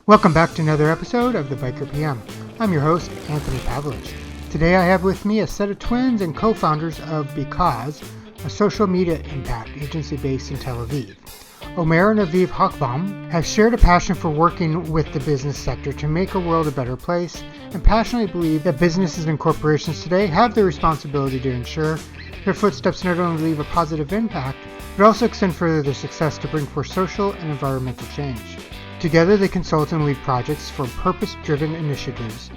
Welcome back to another episode of the Biker PM. I'm your host, Anthony Pavelich. Today I have with me a set of twins and co-founders of Because, a social media impact agency based in Tel Aviv. Omer and Aviv Hochbaum have shared a passion for working with the business sector to make a world a better place and passionately believe that businesses and corporations today have the responsibility to ensure their footsteps not only leave a positive impact, but also extend further their success to bring forth social and environmental change. Together, they consult and lead projects for purpose-driven initiatives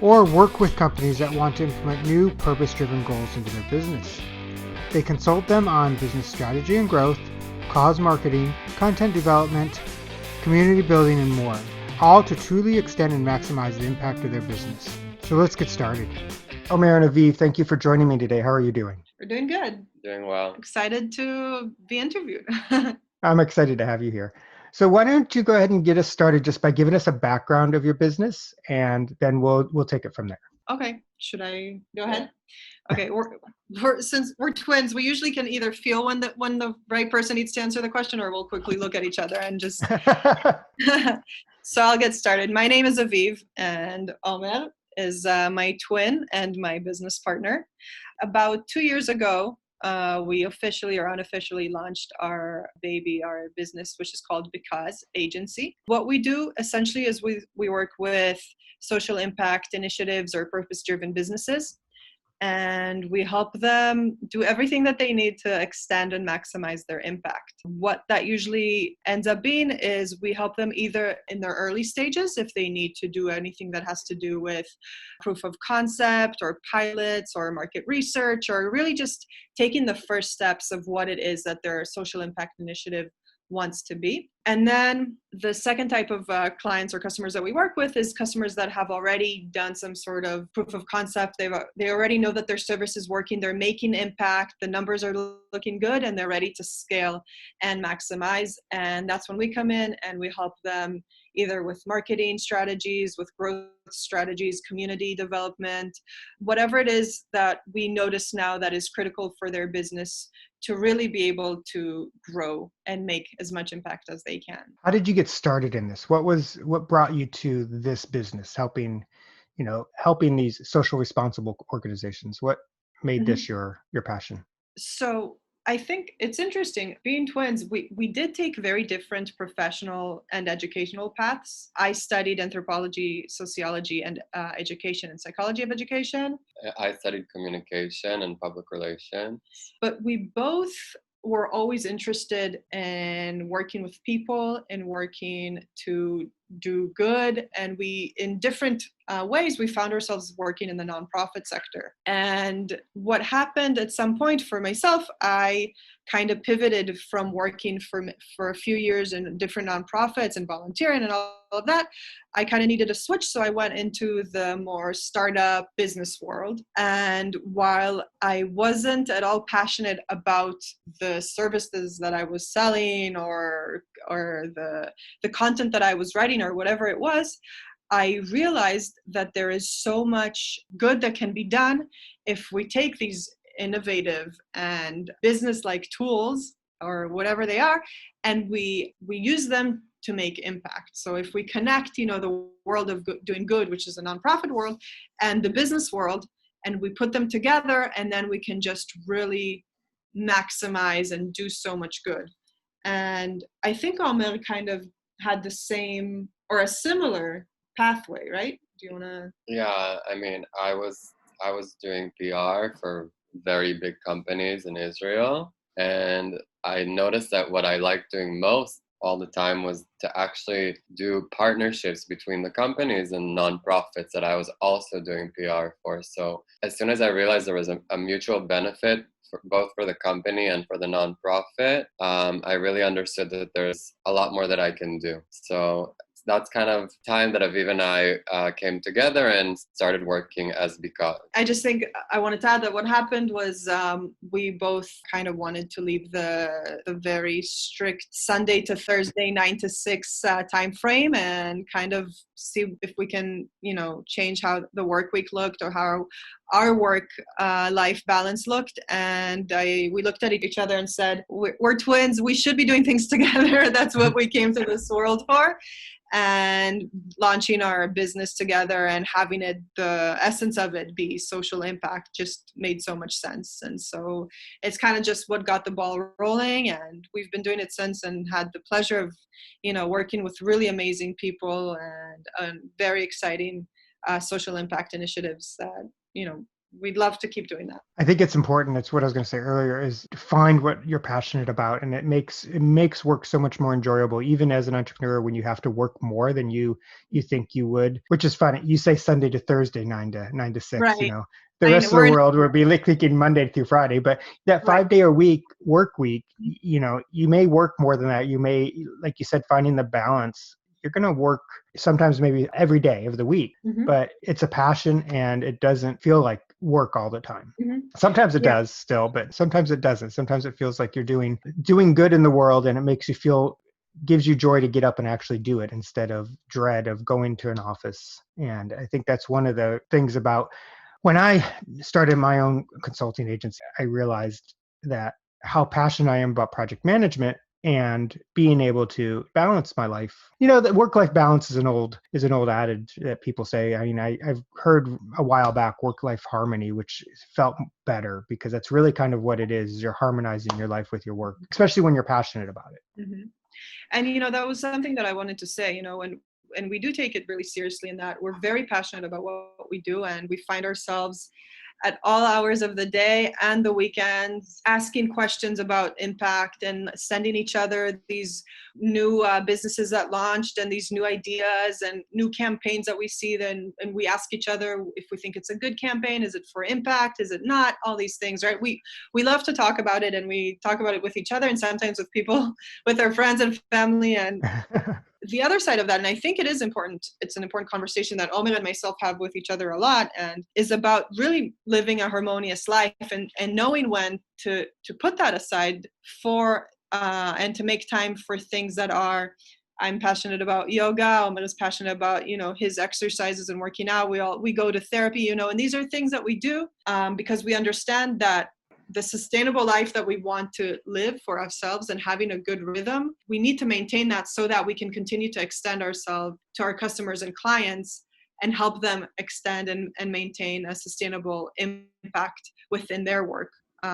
or work with companies that want to implement new purpose-driven goals into their business. They consult them on business strategy and growth, cause marketing, content development, community building, and more, all to truly extend and maximize the impact of their business. So let's get started. Omer and Aviv, thank you for joining me today. How are you doing? We're doing good. Doing well. Excited to be interviewed. I'm excited to have you here. So why don't you go ahead and get us started just by giving us a background of your business, and then we'll take it from there. Okay. Should I go ahead? Okay. Since we're twins, we usually can either feel when the right person needs to answer the question, or we'll quickly look at each other and just. So I'll get started. My name is Aviv, and Omer is my twin and my business partner. About 2 years ago, we officially or unofficially launched our business, which is called Because Agency. What we do essentially is we work with social impact initiatives or purpose-driven businesses, and we help them do everything that they need to extend and maximize their impact. What that usually ends up being is we help them either in their early stages if they need to do anything that has to do with proof of concept or pilots or market research, or really just taking the first steps of what it is that their social impact initiative wants to be. And then the second type of clients or customers that we work with is customers that have already done some sort of proof of concept. They already know that their service is working, they're making impact, the numbers are looking good, and they're ready to scale and maximize. And that's when we come in and we help them either with marketing strategies, with growth strategies, community development, whatever it is that we notice now that is critical for their business to really be able to grow and make as much impact as they can. How did you get started in this? What brought you to this business, helping these social responsible organizations? What made this your passion? So I think it's interesting. Being twins, we did take very different professional and educational paths. I studied anthropology, sociology, and education and psychology of education. I studied communication and public relations. But we both were always interested in working with people and working to do good. And we, in different ways, we found ourselves working in the nonprofit sector. And what happened at some point for myself, I kind of pivoted from working for a few years in different nonprofits and volunteering and all of that. I kind of needed a switch, so I went into the more startup business world. And while I wasn't at all passionate about the services that I was selling or the content that I was writing or whatever it was, I realized that there is so much good that can be done if we take these innovative and business-like tools or whatever they are, and we use them to make impact. So if we connect, the world of doing good, which is a nonprofit world, and the business world, and we put them together, and then we can just really maximize and do so much good. And I think Omer kind of had the same or a similar pathway, right? Do you want to? Yeah, I mean, I was doing PR for very big companies in Israel, and I noticed that what I liked doing most all the time was to actually do partnerships between the companies and nonprofits that I was also doing PR for. So as soon as I realized there was a mutual benefit both for the company and for the nonprofit, I really understood that there's a lot more that I can do. So that's kind of time that Aviv and I came together and started working as Because. I just think I wanted to add that what happened was we both kind of wanted to leave the very strict Sunday to Thursday 9 to 6 time frame and kind of see if we can, change how the work week looked or how our work life balance looked, and we looked at each other and said, we're twins, we should be doing things together. That's what we came to this world for. And launching our business together and having it, the essence of it be social impact, just made so much sense. And so it's kind of just what got the ball rolling, and we've been doing it since, and had the pleasure of, working with really amazing people and very exciting social impact initiatives that, we'd love to keep doing that. I think it's important. It's what I was going to say earlier, is to find what you're passionate about. And it makes work so much more enjoyable, even as an entrepreneur, when you have to work more than you think you would, which is funny. You say Sunday to Thursday, 9 to 6, Right. the rest of the world would be thinking Monday through Friday, but that 5-day a week work week, you may work more than that. You may, like you said, finding the balance. You're going to work sometimes maybe every day of the week, but it's a passion, and it doesn't feel like work all the time. Sometimes it does still, but sometimes it doesn't. Sometimes it feels like you're doing good in the world, and it makes you feel, gives you joy to get up and actually do it, instead of dread of going to an office. And I think that's one of the things about when I started my own consulting agency. I realized that how passionate I am about project management and being able to balance my life. That work-life balance is an old adage that people say. I mean, I've heard a while back work-life harmony, which felt better, because that's really kind of what it is. You're harmonizing your life with your work, especially when you're passionate about it. And, that was something that I wanted to say, and we do take it really seriously, in that we're very passionate about what we do, and we find ourselves at all hours of the day and the weekends asking questions about impact, and sending each other these new businesses that launched, and these new ideas and new campaigns that we see. And we ask each other if we think it's a good campaign. Is it for impact? Is it not? All these things, right? We love to talk about it, and we talk about it with each other, and sometimes with people, with our friends and family. And the other side of that, and I think it is important, it's an important conversation that Omer and myself have with each other a lot, and is about really living a harmonious life, and knowing when to put that aside for and to make time for things that are. I'm passionate about yoga. Omer is passionate about, his exercises and working out. We go to therapy, and these are things that we do because we understand that the sustainable life that we want to live for ourselves, and having a good rhythm, we need to maintain that, so that we can continue to extend ourselves to our customers and clients, and help them extend and maintain a sustainable impact within their work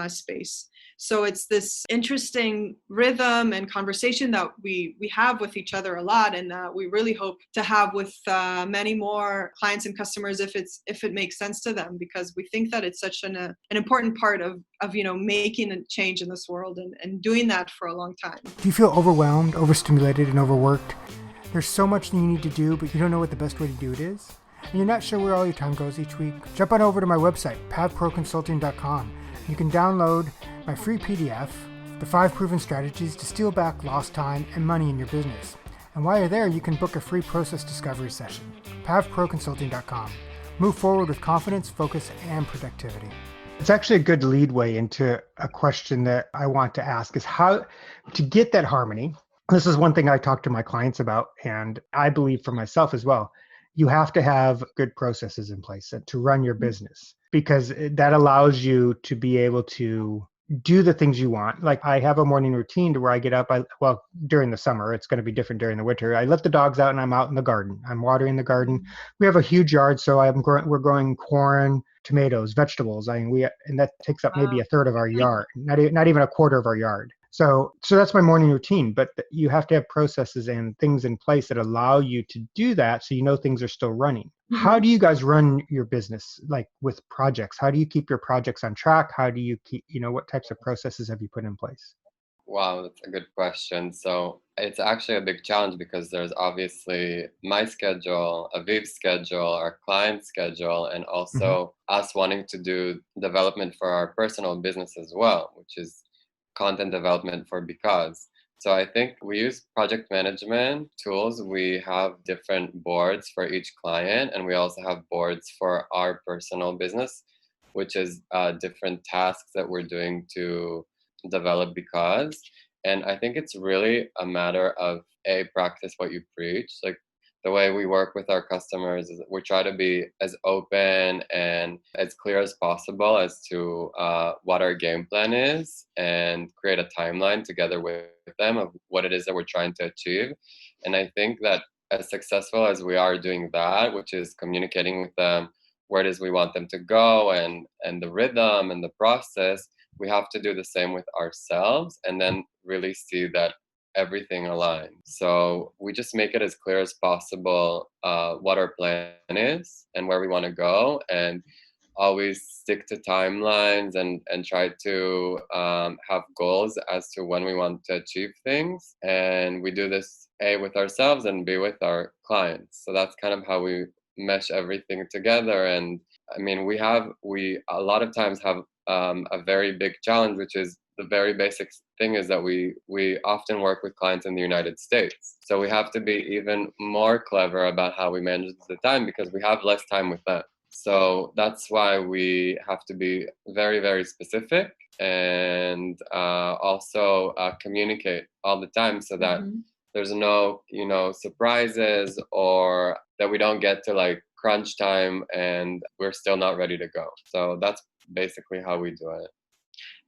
space. So it's this interesting rhythm and conversation that we have with each other a lot, and we really hope to have with many more clients and customers, if it makes sense to them, because we think that it's such an important part of making a change in this world, and doing that for a long time. Do you feel overwhelmed, overstimulated, and overworked? There's so much you need to do, but you don't know what the best way to do it is? And you're not sure where all your time goes each week? Jump on over to my website, pavproconsulting.com. You can download my free PDF, The 5 Proven Strategies to Steal Back Lost Time and Money in Your Business. And while you're there, you can book a free process discovery session. pavproconsulting.com. Move forward with confidence, focus, and productivity. It's actually a good leadway into a question that I want to ask, is how to get that harmony. This is one thing I talk to my clients about, and I believe for myself as well. You have to have good processes in place to run your business, because that allows you to be able to do the things you want. Like, I have a morning routine to where I get up, during the summer, it's going to be different during the winter. I let the dogs out and I'm out in the garden. I'm watering the garden. We have a huge yard, so we're growing corn, tomatoes, vegetables. And that takes up maybe a third of our yard, not even a quarter of our yard. So that's my morning routine, but you have to have processes and things in place that allow you to do that, so things are still running. How do you guys run your business, like with projects? How do you keep your projects on track? How do you keep, what types of processes have you put in place? Wow, that's a good question. So it's actually a big challenge, because there's obviously my schedule, Aviv's schedule, our client's schedule, and also us wanting to do development for our personal business as well, which is content development for Because. So I think we use project management tools. We have different boards for each client, and we also have boards for our personal business, which is different tasks that we're doing to develop Because. And I think it's really a matter of practice what you preach. Like, the way we work with our customers is we try to be as open and as clear as possible as to what our game plan is, and create a timeline together with them of what it is that we're trying to achieve. And I think that as successful as we are doing that, which is communicating with them where it is we want them to go, and the rhythm and the process, we have to do the same with ourselves, and then really see that everything aligns. So we just make it as clear as possible what our plan is and where we want to go, and always stick to timelines, and try to have goals as to when we want to achieve things. And we do this A, with ourselves, and B, with our clients. So that's kind of how we mesh everything together. And I mean, we a lot of times have a very big challenge, which is the very basic thing is that we often work with clients in the United States. So we have to be even more clever about how we manage the time, because we have less time with them. So that's why we have to be very, very specific, and also communicate all the time, so that there's no, surprises, or that we don't get to like crunch time and we're still not ready to go. So that's basically how we do it.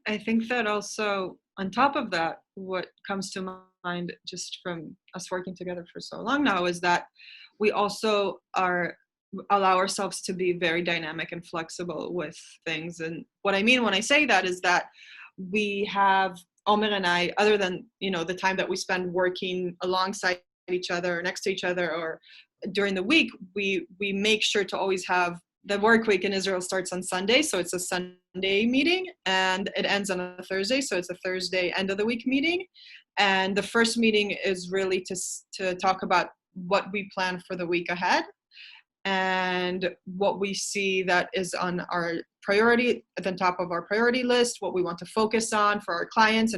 I think that also, on top of that, what comes to mind just from us working together for so long now is that we also allow ourselves to be very dynamic and flexible with things. And what I mean when I say that is that we have, Omer and I, other than, the time that we spend working alongside each other or next to each other or during the week, we make sure to always have, the work week in Israel starts on Sunday, so it's a Sunday meeting, and it ends on a Thursday, so it's a Thursday end of the week meeting. And the first meeting is really to talk about what we plan for the week ahead, and what we see that is on our priority, at the top of our priority list, what we want to focus on for our clients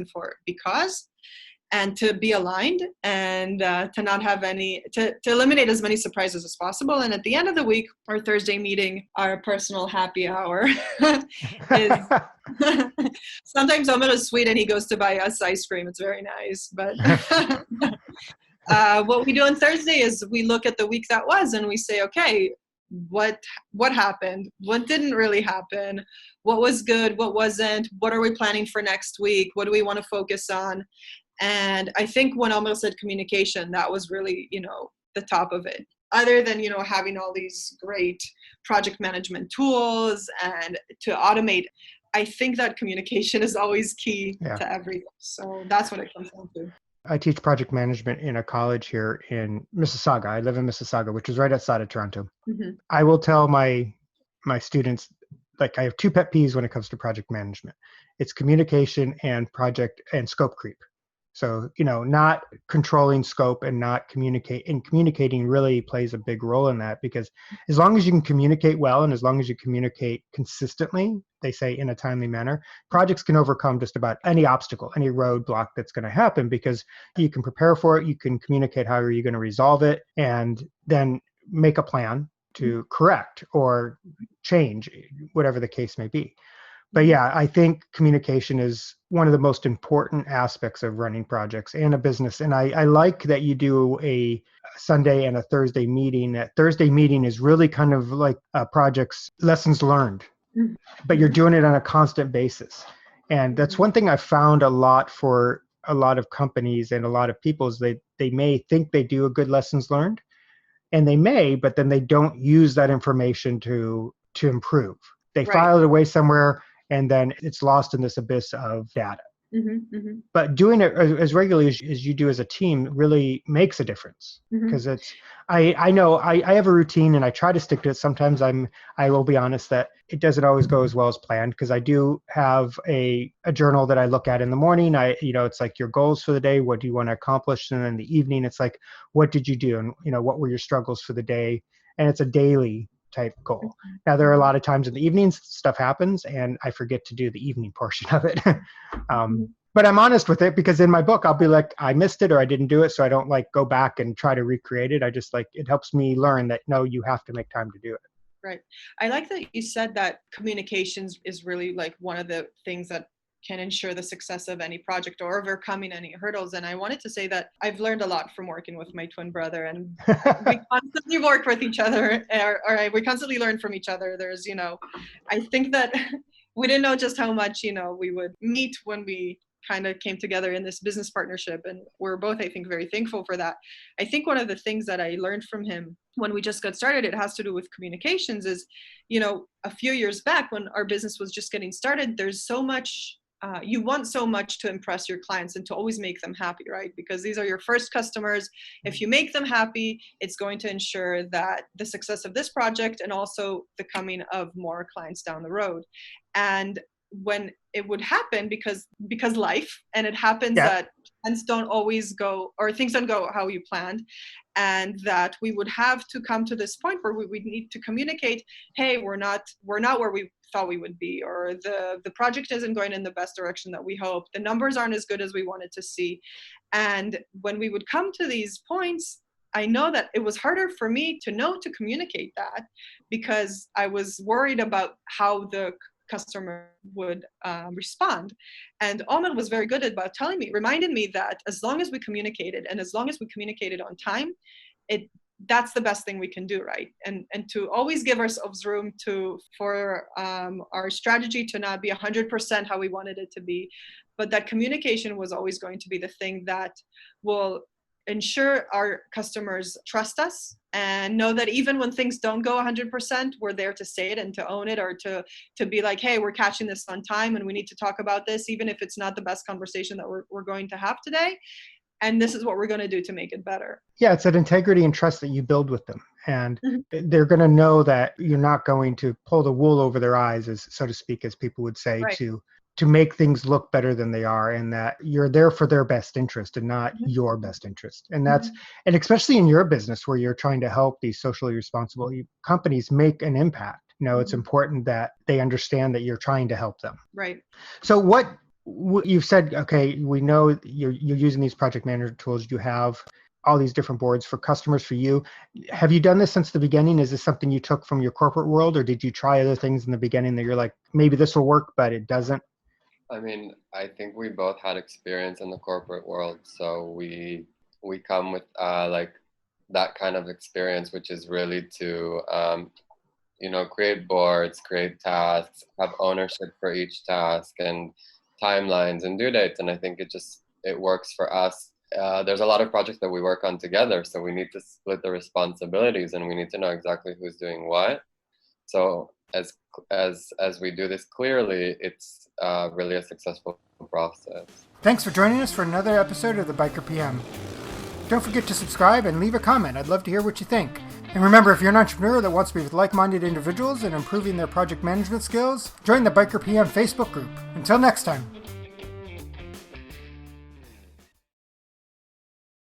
and to be aligned, and to not have to eliminate as many surprises as possible. And at the end of the week, our Thursday meeting, our personal happy hour is sometimes Omer is sweet and he goes to buy us ice cream. It's very nice. But what we do on Thursday is we look at the week that was, and we say, okay, what happened? What didn't really happen? What was good? What wasn't? What are we planning for next week? What do we want to focus on? And I think when Omer said communication, that was really, the top of it. Other than, having all these great project management tools and to automate, I think that communication is always key to everything. So that's what it comes down to. I teach project management in a college here in Mississauga. I live in Mississauga, which is right outside of Toronto. Mm-hmm. I will tell my students, like, I have two pet peeves when it comes to project management. It's communication and project and scope creep. So, not controlling scope and not communicating really plays a big role in that, because as long as you can communicate well, and as long as you communicate consistently, they say in a timely manner, projects can overcome just about any obstacle, any roadblock that's going to happen, because you can prepare for it, you can communicate how are you going to resolve it, and then make a plan to correct or change, whatever the case may be. But yeah, I think communication is one of the most important aspects of running projects and a business. And I like that you do a Sunday and a Thursday meeting. That Thursday meeting is really kind of like a project's lessons learned, but you're doing it on a constant basis. And that's one thing I found a lot for a lot of companies and a lot of people is they may think they do a good lessons learned, and they may, but then they don't use that information to improve. They file it away somewhere, and then it's lost in this abyss of data. Mm-hmm, mm-hmm. But doing it as regularly as you do as a team really makes a difference, because I know I have a routine and I try to stick to it. Sometimes I will be honest that it doesn't always go as well as planned, because I do have a journal that I look at in the morning. It's like your goals for the day. What do you want to accomplish? And then in the evening, it's like, what did you do? And, what were your struggles for the day? And it's a daily type goal. Now, there are a lot of times in the evenings stuff happens and I forget to do the evening portion of it. But I'm honest with it, because in my book, I'll be like, I missed it or I didn't do it. So I don't go back and try to recreate it. I just it helps me learn that, no, you have to make time to do it. Right. I like that you said that communications is really one of the things that can ensure the success of any project or overcoming any hurdles. And I wanted to say that I've learned a lot from working with my twin brother, and we constantly work with each other, or we constantly learn from each other. There's, I think that we didn't know just how much, we would meet when we kind of came together in this business partnership. And we're both, I think, very thankful for that. I think one of the things that I learned from him when we just got started, it has to do with communications, is, a few years back when our business was just getting started, there's so much, you want so much to impress your clients and to always make them happy, right? Because these are your first customers. If you make them happy, it's going to ensure that the success of this project and also the coming of more clients down the road. And when it would happen, because life, and it happens that plans don't always go, or things don't go how you planned, and that we would have to come to this point where we need to communicate, hey, we're not where we thought we would be, or the project isn't going in the best direction that we hoped, the numbers aren't as good as we wanted to see. And when we would come to these points, I know that it was harder for me to communicate that, because I was worried about how the customer would respond. And Omer was very good about reminding me that as long as we communicated, and as long as we communicated on time, that's the best thing we can do, right? And to always give ourselves room for our strategy to not be 100% how we wanted it to be, but that communication was always going to be the thing that will ensure our customers trust us and know that even when things don't go 100%, we're there to say it and to own it, or to be like, hey, we're catching this on time and we need to talk about this, even if it's not the best conversation that we're going to have today. And this is what we're going to do to make it better. Yeah, it's that integrity and trust that you build with them. And they're going to know that you're not going to pull the wool over their eyes, as so to speak, as people would say, right, to make things look better than they are, and that you're there for their best interest and not your best interest. And that's, and especially in your business where you're trying to help these socially responsible companies make an impact, it's important that they understand that you're trying to help them. Right. So what you've said, okay, we know you're using these project management tools. You have all these different boards for customers, for you. Have you done this since the beginning? Is this something you took from your corporate world, or did you try other things in the beginning that you're like, maybe this will work, but it doesn't? I mean, I think we both had experience in the corporate world, so we come with like that kind of experience, which is really to create boards, create tasks, have ownership for each task, and timelines and due dates. And I think it works for us. There's a lot of projects that we work on together, so we need to split the responsibilities, and we need to know exactly who's doing what. So as we do this clearly, it's really a successful process. Thanks for joining us for another episode of the Biker PM. Don't forget to subscribe and leave a comment. I'd love to hear what you think. And remember, if you're an entrepreneur that wants to be with like-minded individuals and improving their project management skills, join the Biker PM Facebook group. Until next time.